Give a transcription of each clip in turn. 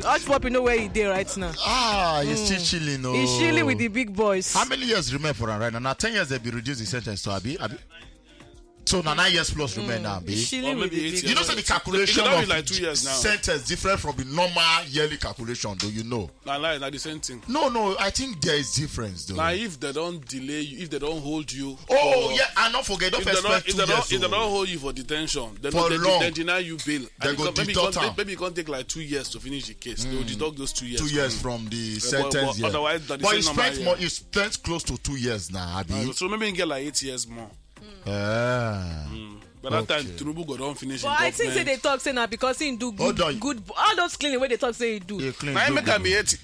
Hush Puppy know where he did right now. He's still chilling. No. He's chilling with the big boys. How many years remain for him right now? Now 10 years they be reduced the sentence to Abi. So now 9 years plus remain now, Abi. Chilling with the big You know, so the calculation of like 2 years now. sentence different from the normal yearly calculation. Do you know? Nah, the same thing. No. I think there is difference, though. Now, if they don't delay you, if they don't hold you. And not forget, don't expect 2 years. If they don't hold you for detention, then they deny you bail. Maybe you can't take like 2 years to finish the case. They will deduct those 2 years. 2 years from the sentence. Otherwise, but you spent close to 2 years now, Abi. So maybe you can get like 8 years more. But that time Tinubu go don't finish. But I think say they talk say now because he do good all those cleaning where they talk say he do. Now make him 10 years.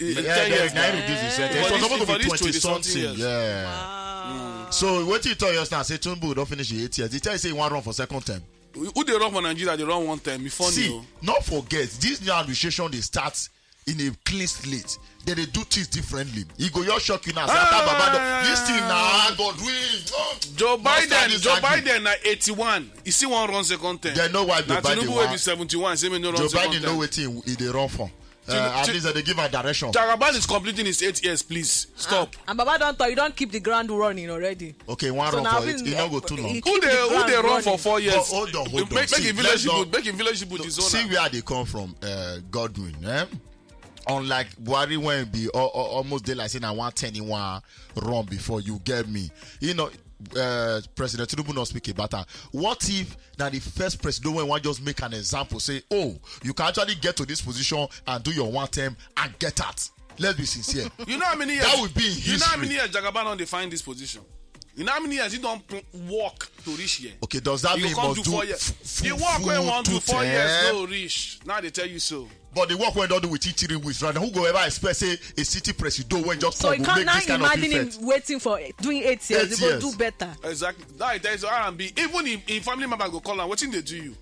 Now reduce the sentence. It was supposed to be 20 something. Yeah. Wow. So what you tell us now? Say Tinubu don't finish 8 years. They tell you say he want run for second term. Who they run for Nigeria? They run one time before. See, not forget this new administration they start in a clean slate. Then they do things differently. He go your shock you now. This thing now God win. Joe Biden at 81. You see one run second term. They know why Joe Biden will be 71. Say me no run Joe second Biden know what they run for. At least they give a direction. Jagaban is completing his 8 years. Please stop. And Baba don't talk. You don't keep the ground running already. Okay, one run for it. You don't go too long. Who they run for 4 years? Hold on. Make him village put his own. See where they come from, Godwin. Unlike Buhari when be almost day like saying I want 1 run before you get me. You know, President Tinubu not speak about that. What if now the first president when one just make an example, say, oh, you can actually get to this position and do your 1 term and get that. Let's be sincere. You know how many years? That would be in history. You know how many years Jagaban don't define this position? You know how many years you don't walk to reach here? Okay, does that mean you must do 4 years? You walk when 1 to 4 years no reach. Now they tell you so. But the work when don't do with 3 weeks, right? Who go ever expect say a city president when just so come will make this kind of effect? So you can't now imagine him waiting for doing 8 years. They go do better. Exactly. That is R&B. Even if family member go call and what thing they do you?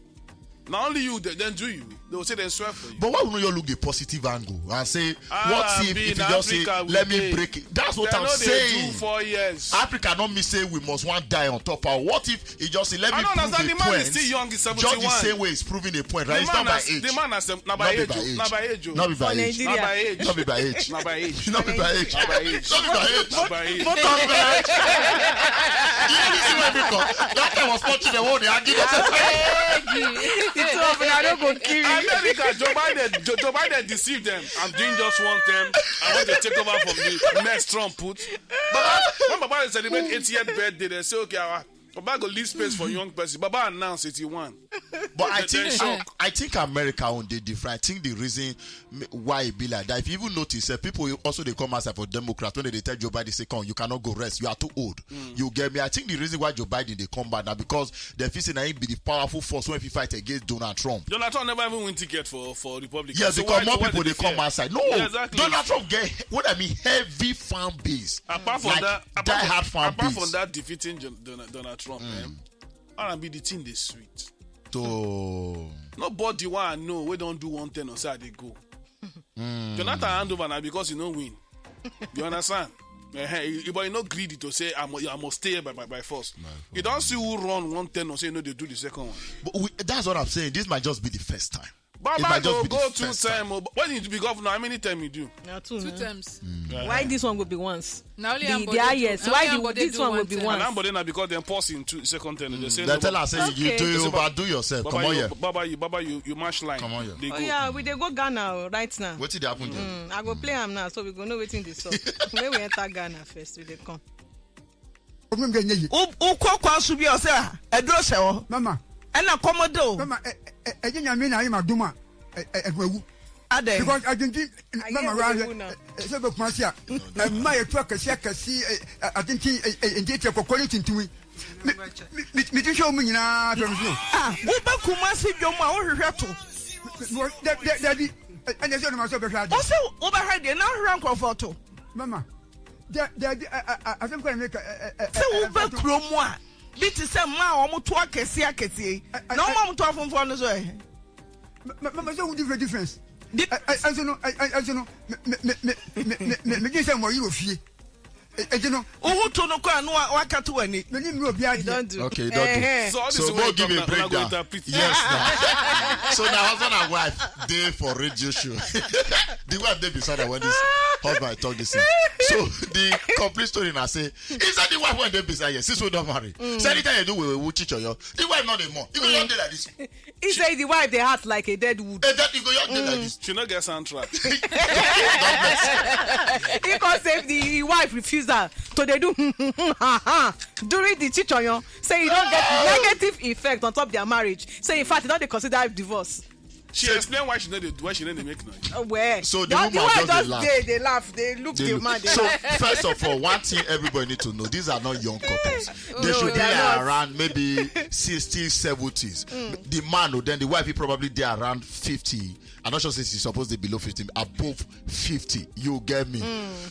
Not only you, then do you. They will say they swear for you. But why wouldn't you look the positive angle and say, what if you just say, let me break it? That's what I'm saying. They do 4 years. Africa don't me say we must want die on top. Or what if he just say, let me prove a point? The man is still young, he's 71. Just the same way he's proving a point, right? It's not by age. The man has not by age. Not by age. Not by age. Not by age. Not by age. Not by age. Not by age. Not by age. Not by age. Not by age. Not by age. You know this is where because that time was watching the one they argued. It's over. I don't go kill you. America, Joe Biden deceived them. I'm doing just 1 term. I want to take over from the mess Trump put. When Baba celebrate 80th birthday, they say, okay, Baba go leave space for young person. Baba announced 81. But I think America on the different. I think the reason why it be like that, if you even notice, people also they come outside for Democrats when they tell Joe Biden, say, come, you cannot go rest. You are too old. You get me? I think the reason why Joe Biden they come back now because they're facing be the powerful force when he fight against Donald Trump. Donald Trump never even win ticket for Republicans. Yes, because more people they come outside. No, yeah, exactly. Donald Trump get what I mean heavy fan base. Apart from like that, die-hard fan base. Apart from that defeating Donald Trump, R&B the thing they sweet. So nobody want to know we don't do 110 or say they go. Jonathan hand over now because you don't win. You understand? But you not greedy to say I must stay by force. You don't see who run 110 or say no they do the second one. But that's what I'm saying. This might just be the first time. Baba go 2 times. When you be governor, how many times you do? 2 times. Why this one will be once? Now only yes. Why this one will be once? And Ambode now because they pause in 2 term. They say they tell us say you overdo yourself. Come on here. Baba, you match line. Come on here. Oh yeah, we they go Ghana right now. What did happen there? I go play am now, so we go know wetin dey sup. Maybe we enter Ghana first. We dey come. Ukwa subi ose edro sewo. Mama. Ena komodo. Mama, nyame na ima duma edwewu. Ade. Because I think mama round say be kuma sia. Ma ye twa kasi I think ndete kokoli tintumi. Me ti show me nyina to me. Wo ba kuma si dwom a wo hwehwe to. Daddy, and you say no so be hwade. O say wo ba hwade na hwehwe nkrofo Mama. Daddy, I think I make say wo ba kromu a bi ti say ma o mo to akese akese. Na o ma mo to afonfo no so eh. Mama say wo difference. I don't know. Me just say more you fie. you know. Who to no kwa no waka to ani. Me ni obi ade. Don't do. Okay, don't do. So go give a breakdown. Yes. Now. So now husband and wife they for radio show. The wife they beside her when this husband talk this thing. So the complete story now say is that the wife when they beside you since we don't marry. So anytime you do we teach you. The wife not anymore. You go young day like this. He say the wife they heart like a dead wood. That you go young day like this. She not get soundtrack. Because if the wife refuse her to they do during the chichoyon, say you don't get negative effect on top of their marriage. So in fact, you don't consider divorce. She explain why she know they make noise. Where? So the wife woman just they laugh, they look the man. So first of all, one thing everybody need to know: these are not young couples. They should be around maybe 60s, 70s. The man, then the wife, he probably there around 50. I'm not sure since he's supposed to be below 50, above 50. You get me?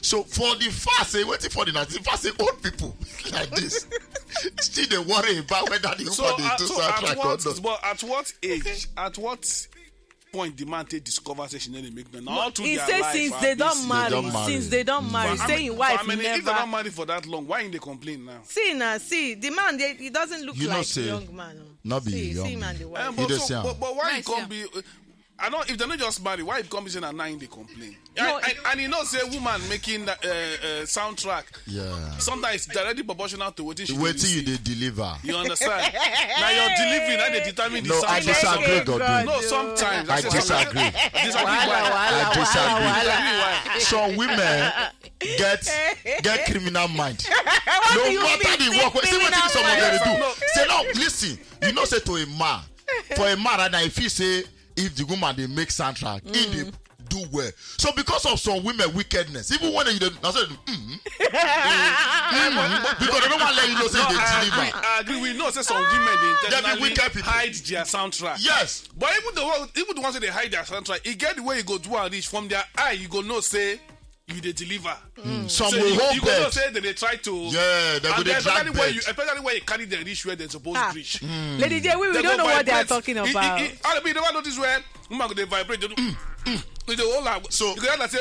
So for the fast, waiting for the night, the fast old people like this, still they worry about whether the woman do soundtrack or not. But at what age? At what point the man take discover say she need to make them all to he their say life? Since they don't marry, saying wife never. If they don't marry for that long, why in they complain now? See, the man he doesn't look like a young man. Not be young. See man, the wife. But why it can't be? I know if they're not just married, why it comes in at 9 they complain? No, and you know, say woman making that soundtrack. Yeah. Sometimes it's directly proportional to what you they deliver. You understand? Now you're delivering and they determine the soundtrack. I disagree, God. No, sometimes I disagree. I disagree. Some women get criminal mind. No matter the work. See what some of them do. Say no, listen. You know, say to a man, for a man, and if he say. If the woman they make soundtrack, if they do well. So because of some women wickedness, even when they because they don't want to let you know say they deliver. I agree. We know say some women they intentionally hide their soundtrack. Yes. But even the ones that they hide their soundtrack, it get the way you go do and reach from their eye, you go know say you they deliver. Some so will hold you go know say that they try to. Yeah, they go they drag especially when you carry the reach where they're supposed to reach. Lady J, we don't know what they are talking about. I never notice where woman they vibrate. So you gotta say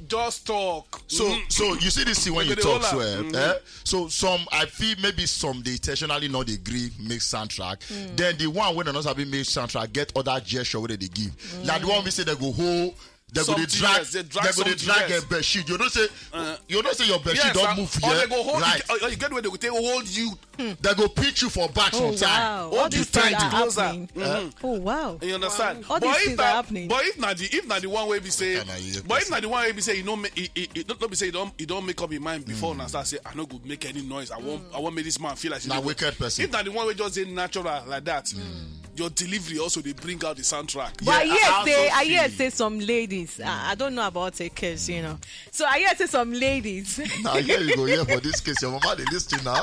just talk. So you see this thing when you talk so some I feel maybe some they intentionally not agree make soundtrack. Then the one when they're not having make soundtrack get other gesture where they give. Like the one we say they go hold. They go to drag a bed sheet. You don't say your bed sheet don't move here. Or they go hold or you get where they go take hold you. They go pitch you for back sometime. All these things are happening. Oh wow. You understand? All these things are happening. But if not the one way we say you know don't be say you don't make up your mind before and start say I no go make any noise. I won't make this man feel like a wicked person. If not the one way just say natural like that. Your delivery also they bring out the soundtrack. But I hear say some ladies. I don't know about a case, you know. So I hear say some ladies. Now here you go here for this case. Your mama they listen now.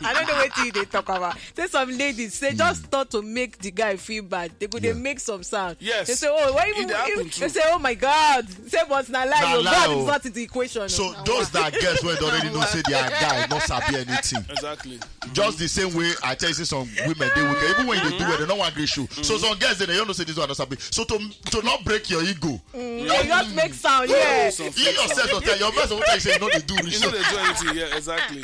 I don't know what they talk about. Say some ladies they just thought to make the guy feel bad. They could they make some sound. Yes. They say, oh, why even they say, oh my God. Say what's not like your God is not in the equation. So those that guess when they already know say they are guy not sabi anything. Exactly. Just the same way I tell you say some women they will even when they do it they don't want to show. So some guys they don't know say this one not sabi. So to not break your ego. You just make sound, yeah. You yourself don't tell your best what you say you know they do. You know they do anything, yeah, exactly.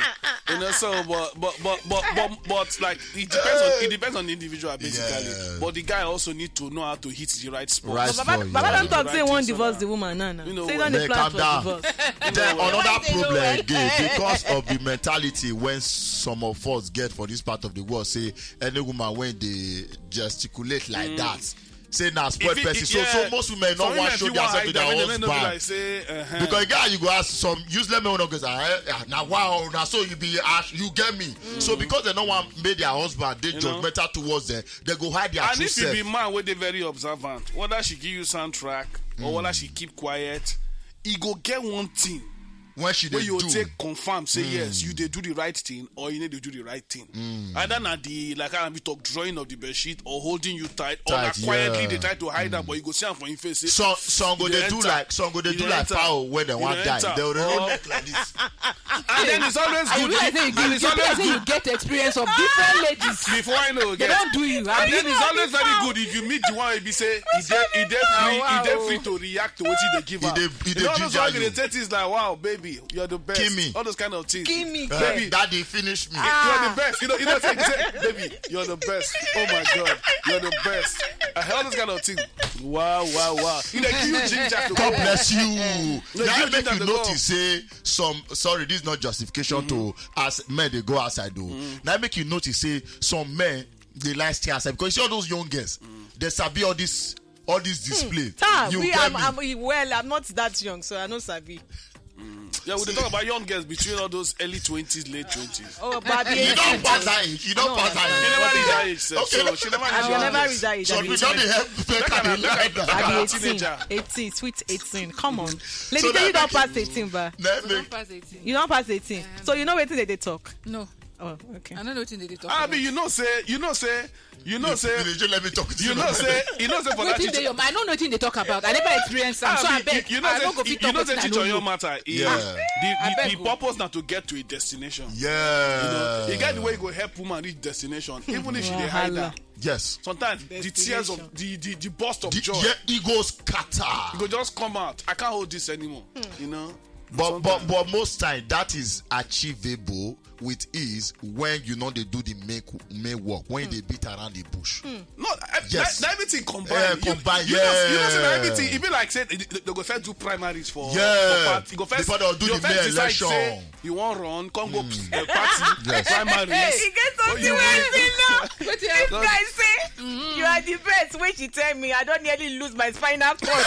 You know, so but like it depends on the individual basically. Yeah. But the guy also need to know how to hit the right spot. Baba don't talk say one divorce the woman, no. You know, say don't plan for divorce. Then another problem again because of the mentality when some of us get for this part of the world say any woman when they gesticulate like that. Say now spoiled person. So most women don't want to show themselves to their husband. Because again you go ask some useless men go say now wow now so you be ask you get me. So because they don't want make their husband they judgmental towards them, they go hide their true self. And if you be man where they very observant, whether she give you soundtrack or whether she keep quiet, he go get one thing. When you take confirm say yes you they do the right thing or you need to do the right thing. Either not the like I be talk drawing of the bed sheet or holding you tight or like quietly they try to hide that but you go see them for your face. Some go they do like foul when they want die. They will neck like this. And then it's always good. And it's always good. You get the experience of different ladies. Before I know, they don't do you. And then it's always very good if you meet the one you say he free to react to what they give her. You know why they say things like wow baby. baby, you're the best. Kimi. All those kind of things. Kimi. Baby, Daddy, finish me. you're the best. You know, say, baby, you're the best. Oh my God, you're the best. All those kind of things. Wow. You know, you ginger to God go. bless you. That make you to go. notice say some. Sorry, this is not justification to as men they go outside though. Now make you notice say some men they like stay outside because you see all those young girls they sabi all this display. You get me? I'm not that young, so I know sabi. Yeah, we talk about young girls between all those early 20s, late 20s. Oh, but You don't pass that age. You don't pass She that never reached that age, sir. Okay. So she never reached I will that never age. reach that age. age. So we don't help Look I at be teenager. 18, sweet 18. Come on. Lady, So you that don't pass 18, but Don't pass 18. you don't pass 18. So you know what they talk. No, Oh, okay. I don't know what they talk I about. mean, you know, say, Just let me talk to you know, say for that Wetin dey your mind? I don't know what they talk about. I never experienced them, so I beg. you know, I don't go fit you talk know, wetin I teach no on your know. matter. Yeah. The purpose now to get to a destination. Yeah. You get the way you go help woman reach destination, even if she dey hide her. Yes. Sometimes the tears of the burst of joy, Yeah, egos scatter. you go just come out. I can't hold this anymore. You know. But most time that is achievable with ease when you know they do the main work, when they beat around the bush. No, Yes. everything combined. Combined, You know, yeah. say everything. It be like say they go first do primaries for Yeah. for party. You go first Before they'll do you the first main decide, election. say, you want run, come go party, Yes. primaries. Hey, get something you where want- you know. Wetin This happen? guy say you are the best. When she tell me, I don't nearly lose my spinal cord.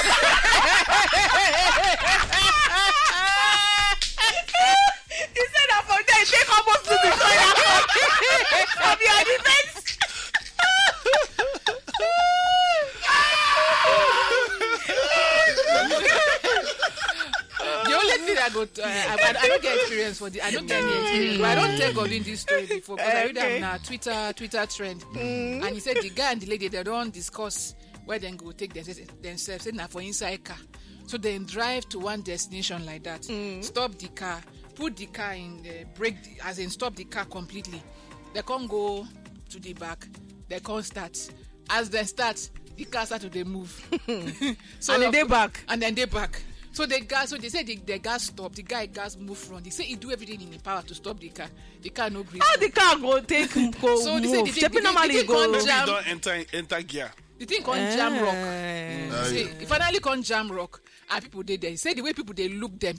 He said that from there, it take almost to the spinal cord. From your defense. The only thing I go, I don't get experience for the. I don't get any experience. But I don't tell God in this story before. Because I read Okay. am na Twitter trend, and he said the guy and the lady they don't discuss where they go take themselves. Say na for inside car, so they drive to one destination like that. Stop the car, put the car in the brake, as in stop the car completely. They can't go to the back. They can't start. As they start, the car start to dey move. So And then they back. And then they back. So the say the gas stop. The guy gas move front. They say he do everything in his power to stop the car. The car no green. How the car go take go So they say move? the Shebi thing- normally the thing go. can't Maybe you jam. don't enter gear. The thing can't jam rock. Say, he finally can't jam rock. And people they there. He say the way people they look them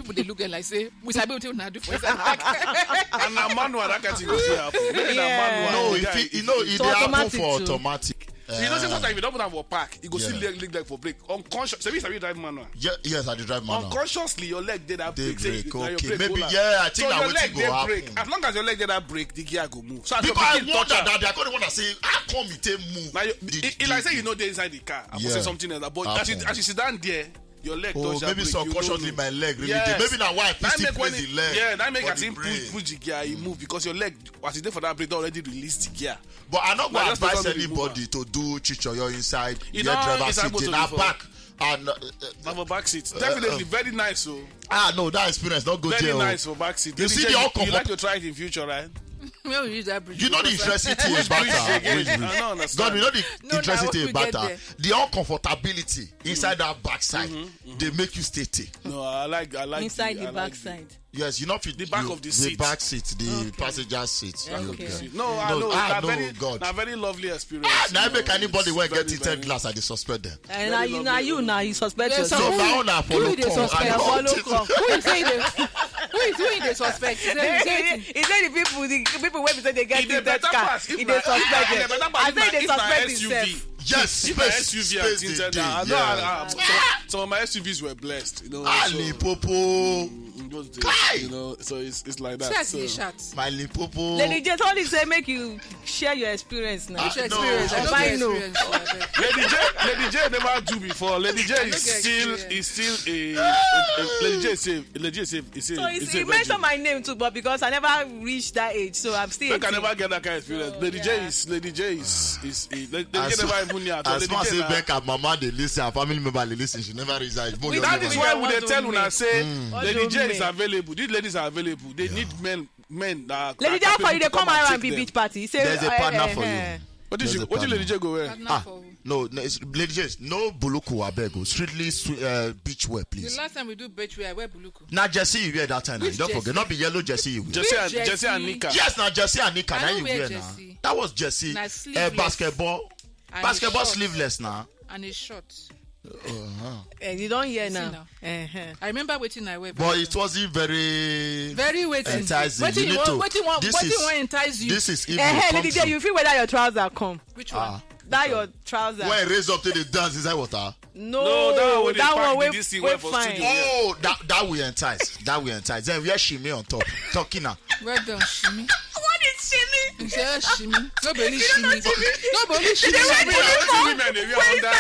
like say we sabi what una do for inside back. And na manual that kind of thing go fit happen. Maybe na Yeah. manual. No, the guy- it So they happen automatic for too. automatic. You know, say sometimes if you don't put am for park, you go Yeah. see leg for brake. Unconscious. Sabi drive manual. Yes, I do drive manual. Unconsciously, your leg did that They brake. Say brake, na your okay. brake Maybe, hold am. yeah, I think so that your wetin leg go dey brake. happen. As long as your leg did that brake, the gear go move. So as your Because I pikin wonder touch am, that they are going to want to say, how come it take move? now you, The- it like say you know they inside the car. I Yeah. say something else. But Happen. as you sit down there, your leg Oh, touch that maybe brake. You subconsciously don't know. my leg really Yes. did. Maybe now why I That still make when place the it- leg. Yeah, that make for as the him brake. push the gear, he move because your leg, as you there for that brake, they already released the gear. But I'm not going Now to just advise don't remove anybody to do chichoyo inside You your know, driver it's seat. able to They do are for- back. And Now for back seat, definitely very nice. So no, that experience not good. very there, oh. nice for back seat. You see the you uncomfort- like to try it in future, right? When we use that bridge. You know the interesting thing Which about bridge again? I don't understand. God, you know the No, interesting now thing we about get that. there. The uncomfortability inside that backside, they make you stay. No, I like Inside I the like backside. Yes, you know The back of the seat. back seat, the passenger seat. Okay. You get. No, I know. no, very, God. na very lovely experience. Now you know, make anybody it's when get very, tinted very- glass, I dey suspect them. And now you suspect Yes, So yourself. now na who follow dey come. suspect? I don't Follow think- come. Who is saying the? Who is the suspect? He said He said the people wey be say they get He dey tinted better car, pass if he na- dey suspect he dey them. better pass I if na- say they if na suspect SUV. himself. Yes, If my space, SUV space and tinted dey, down, I know yeah. some of my SUVs were blessed. You know, Ah, Limpopo, in those days, Kai! you know, so it's like that. That's So. the shot. my Limpopo. Lady J told him say make you share your experience now. Which no. experience? I don't I get know. experience. So I beg. Lady J never do before. Lady J I is don't get still a Lady J is a So he virgin. mentioned my name too, but because I never reached that age, so I'm still. Make I 18. never get that kind of experience. Lady J is Lady J never even near. As far as Lady J na- Becca, mama they listen, her family member they listen, she never reach that age. We That is why we dey tell una say What Lady do J you is mean? available. These ladies are available. They need men that Lady J, are how far you capable dey to come and around take be them. beach party? He say, There's a partner for you. What did There's a Lady J go wear? Partner Ah. for who? No, it's, ladies, yes, no buluku abego. Strictly beach wear, please. The last time we do beach wear, I wear buluku. Now Jersey you wear that time. Now. You don't forget. Not be yellow Jersey you wear. Jesse and Nika. Yes, now Jersey and Nika. I Now don't you wear wear now. Jersey. That was Jersey. Nah, sleeveless. Basketball. And Basketball a short. sleeveless now. And it's short. And you don't hear now. now. I remember waiting I wear. But it wasn't very waiting. enticing. Waiting, You need to. waiting, entice you. This is if Lady J, you feel whether your trouser come. Which one? That your trouser. when it raised up to the dance inside water. No, that one we we fine. Oh, that will entice. That will entice. Then we are shimmy on top. Talking now. Well done, shimmy. What is shimmy? Shimmy. Nobody shimmy. Nobody shimmy. Women, they wear under.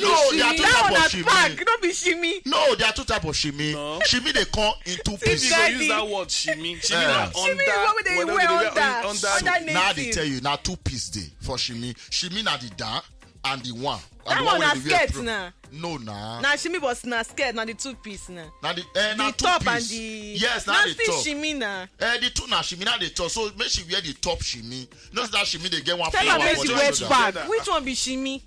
No, there are two That one types of at shimmy. back, don't be shimmy. No, there are two types of shimmy. No. Shimmy they come in two If pieces. you go use that word shimmy, shimmy na Shimmy is what they wear under Now they native. tell you now two piece day for shimmy. Shimmy na the down and the one. And That the one wey na they wear skirt pro- na. No nah. Na shimmy but na skirt na the two piece na. Now the The two top piece. and the yes, now na the still top. shimmy na. The two na shimmy now the top. So make she wear the top shimmy. Not that shimmy they get one. Tell flower her make for she the wear shoulder. bag. Which one be shimmy?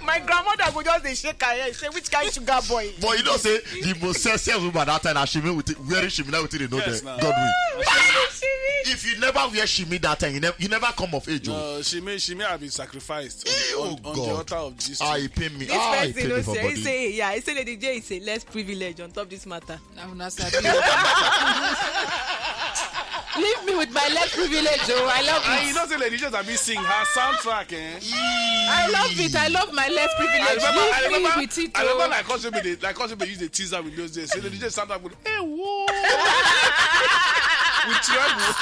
My grandmother go just dey shake her head say which kind sugar boy. But you know say the most sexiest woman that time na shimmy with it, wearing shimmy now with it, they know Yes, that nah. God will. Shimmy. If you never wear shimmy that time, you never come of age. Oh. Shimmy have been sacrificed Oh, on the God. altar of this. Ah, he pay me. This Ah, he person pay no me for say he body. say yeah he say Lady J is a less privilege on top this matter. I'm not sabi. Leave me with my less privilege, oh. I love And it. you know say Lady J have been sing her soundtrack, eh? I love it. I love my less privilege. Leave me with it, I remember oh. like Cosby use the teaser with those days. So Lady J soundtrack with hey whoa. With trouble.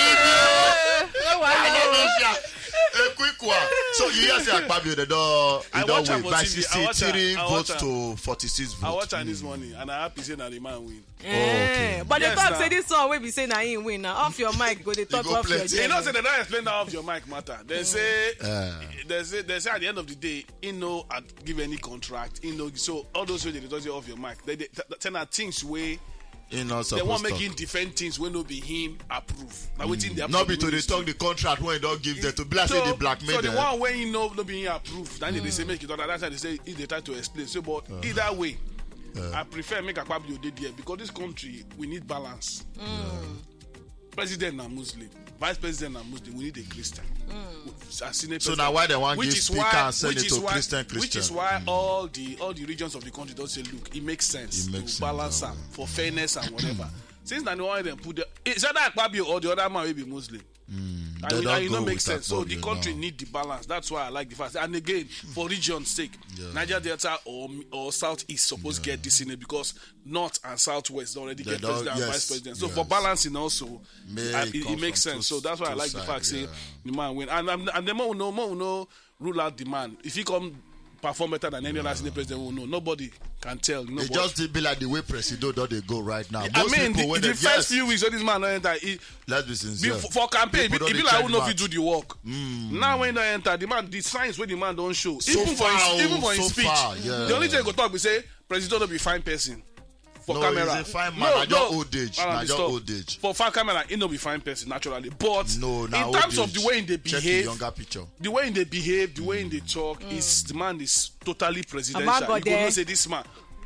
No wahala. A quick one. So you hear say Akpabio the door. I He don't watch am win on by TV. I watch am. 63 I votes watch to 46 votes. I watch her this morning and I happy say that the man win. okay. But Yes, they talk nah. say this song wey be say na him win na off your mic go dey talk go off your plenty. You know, chest. say they don't explain that off your mic matter. They say, they say at the end of the day, he no give any contract. He no, so all those way they don't say off your mic. They tell her things way He not they supposed want to make him defend things when no be him approve. Now waiting they not be to they talk the contract when he don't give them to blast say the blackmail So the them. one when you know no be him approve, then they say make it. That's why they say if they try to explain. So, but either way, I prefer make a Akpabio dey there because this country we need balance. President na Muslim, vice president na Muslim. We need a Christian. So now why they want give speaker and send it to Christian? Which is why all the regions of the country don't say, look, it makes sense It makes to balance sense, them for fairness and whatever. Since now one of them put it's either Akpabio or the other man will be Muslim. They And don't it go don't make with sense. So the Akpabio country now. need the balance. That's why I like the fact. And again, for region's sake, Niger Delta or Southeast supposed to get this in it because North and Southwest already They get don't- president and yes, vice president. So yes. for balancing also, It comes it makes from sense. two- So that's why I two like the sides, fact say yeah. the man win. And the more no rule out the man. If he come perform better than any other senior president, will know. Nobody can tell. It Nobody. just did be like the way Presido don't they go right now. I Most mean, people when the they first few weeks when this man don't enter, let's be sincere. for campaign, People it be don't like dey who know check if you do the work. Now when they enter, the signs when the man don't show, So even far, for his so speech, far, yeah. the only thing go talk we say president don't be fine person for No, camera. he's a fine man. Na just old age. Na just stop. old age. For fan camera, he no be fine person naturally. But No, now in terms of the way they Check the behave, younger picture. the way they behave, the way they talk, is the man is totally presidential. About God, You could eh? not say this man.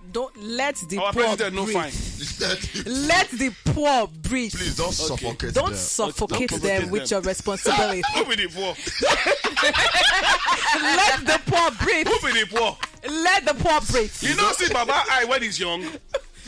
Don't let the Our poor president no breathe. fine. Let the poor breathe. Please don't suffocate Don't them. suffocate Don't them provoke with them. your responsibility. Who be the poor? Let the poor breathe. Who be the poor? Let the poor breathe. You don't see Baba eye when he's young.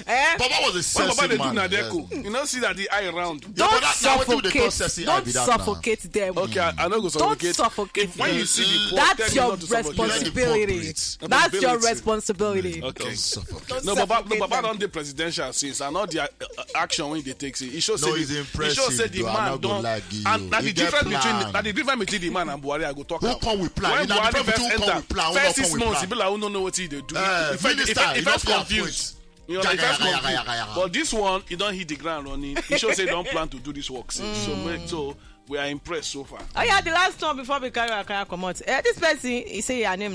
Eh? Baba was a When sensitive Baba they do man. Nadeco, you don't see that the eye round. Don't but that- now wetin we dey call suffocate. sexy eye Don't be that now. suffocate them. Okay, I know go Don't suffocate. suffocate When them. you see the poor, That's tell your him not to suffocate. responsibility. breathe. That's your Ability. responsibility. Okay. Don't suffocate. Don't No, suffocate Baba them. don't the presidential since and all the action when they take it. It shows No, say it's the, impressive, it shows say the though. I'm man not gonna don't. lie, give And you. that He the get difference between plan. that the difference between the man and Buhari, I go talk Who about. come with plan? When You know, the Buhari difference first between who come enter, with plan, who first not come 6 with months, plan. people like who don't know what he they do. Minister, you If don't first see her confused. You know, but this one, you don't hit the ground running. It shows they don't plan to do this work. So we are impressed so far. Oh yeah, the last one before we carry come out. This person, he say her name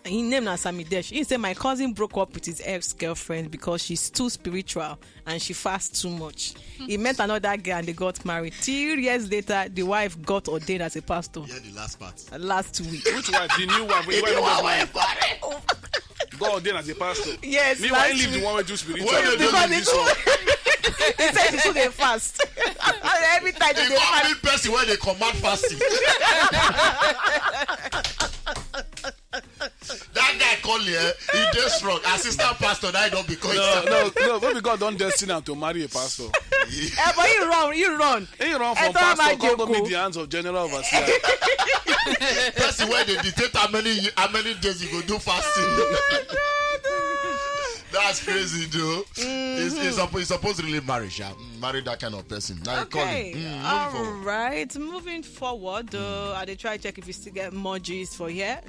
he named Samidesh. He said my cousin broke up with his ex-girlfriend because she's too spiritual and she fasts too much. He met another girl and they got married. 3 years later, the wife got ordained as a pastor. Yeah, the last part. Last week. Which wife? The new wife. The wife. Got ordained as a pastor. Yes. Meanwhile, he leave the one with too spiritual. He said it's too they fast. Every time they fast. Person where they command fasting. That guy call here, he just wrong. Assistant pastor, that don't because no, but God don't destine him to marry a pastor. But he run. He run from pastor, God don't meet the hands of general overseer. Person where they dictate how many days you go do fasting. That's crazy, dude. He's supposed to really marry that kind of person. Now okay. All right. Moving forward, I dey try check if we still get more G's for here.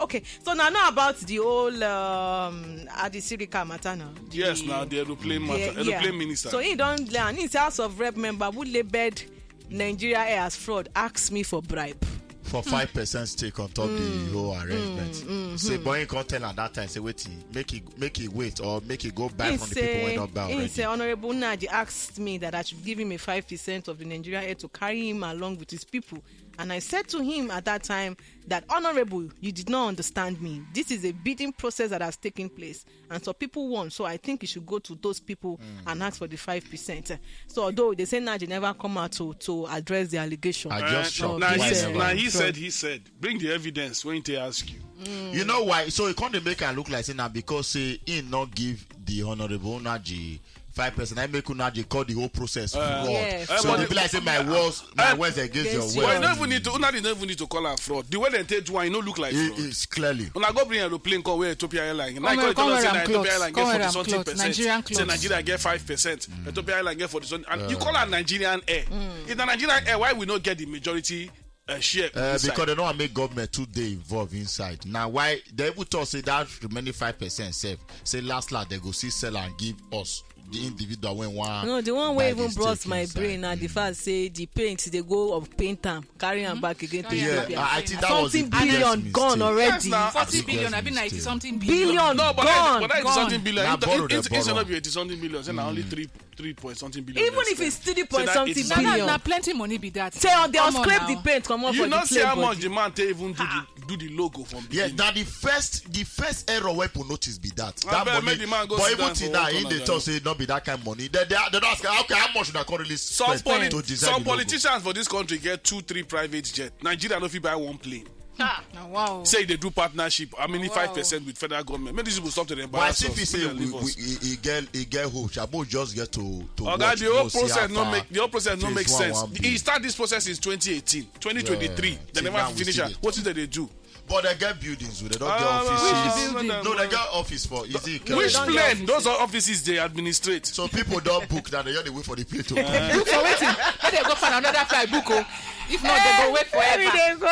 Okay. So now about the whole Adisirika matter now. Yes, now the aeroplane matter. Aeroplane minister. So he don't learn. His House of Rep member who labeled Nigeria Air as fraud asked me for bribe. For 5% stake on top the whole arrangement. Say, boy, you can't tell at that time. Say, wait, make it wait or make it go back from the people who not buy already. He said, Honorable Naji asked me that I should give him a 5% of the Nigerian Air to carry him along with his people. And I said to him at that time that, Honorable, you did not understand me. This is a bidding process that has taken place. And so people won. So I think you should go to those people and ask for the 5%. So although they say Naji never come out to address the allegation. I just shocked. He said, bring the evidence when they ask you. You know why? So he can't make it look like saying that because he not give the Honorable Naji 5%. I make Unaji call the whole process fraud. Yes. So they be like say my words against your words. Well, you don't even need to call her fraud. The way they take one, you don't look like fraud. It's clearly. When I go bring aeroplane call where Ethiopia Airline, Come Ethiopia Airline get 40-something%. Nigerian Say clothes. Nigeria get 5%. Ethiopia Airline get 40-something. And you call her Nigerian Air. If the Nigerian Air, why we not get the majority share? Because they don't want to make government today involved inside. Now why they able to say that remaining 5% safe? Say last they go see sell and give us. The individual when one. No, the one where even brought my brain and the fact say the paint they go of paint them, carry them back again to Ethiopia. I think that something was billion gone already. Yes, 40 billion. I've been 90 something Billion no, but gone. But 90 something billion. It's not 80 something billion. It's only 3 point something billion. Even if it's 3 point something it's billion. Now plenty money be that. Say they'll scrape the paint come off for you the not see how play much the man take even do the logo from yeah, now the first error we put notice be that money. Make the man go but sit down even till now, in the talk say not be that kind of money. They don't ask okay, how much should I call release? Some politicians for this country get 2-3 private jets. Nigeria no fit buy one plane. Wow. Say they do partnership. I mean, 5% with federal government. Maybe this will stop to them. But as if he say he get hope, Shabo just get to watch. The whole process no make sense. He start this process in 2018, 2023. Yeah. They never finish it. What is that they do? But they get buildings, they don't get offices. No, they get office for easy. Which plane? Those are offices they administrate. So people don't book that. They only wait for the plane to Book for waiting. When they go find another flight book. If not, they go wait forever. They go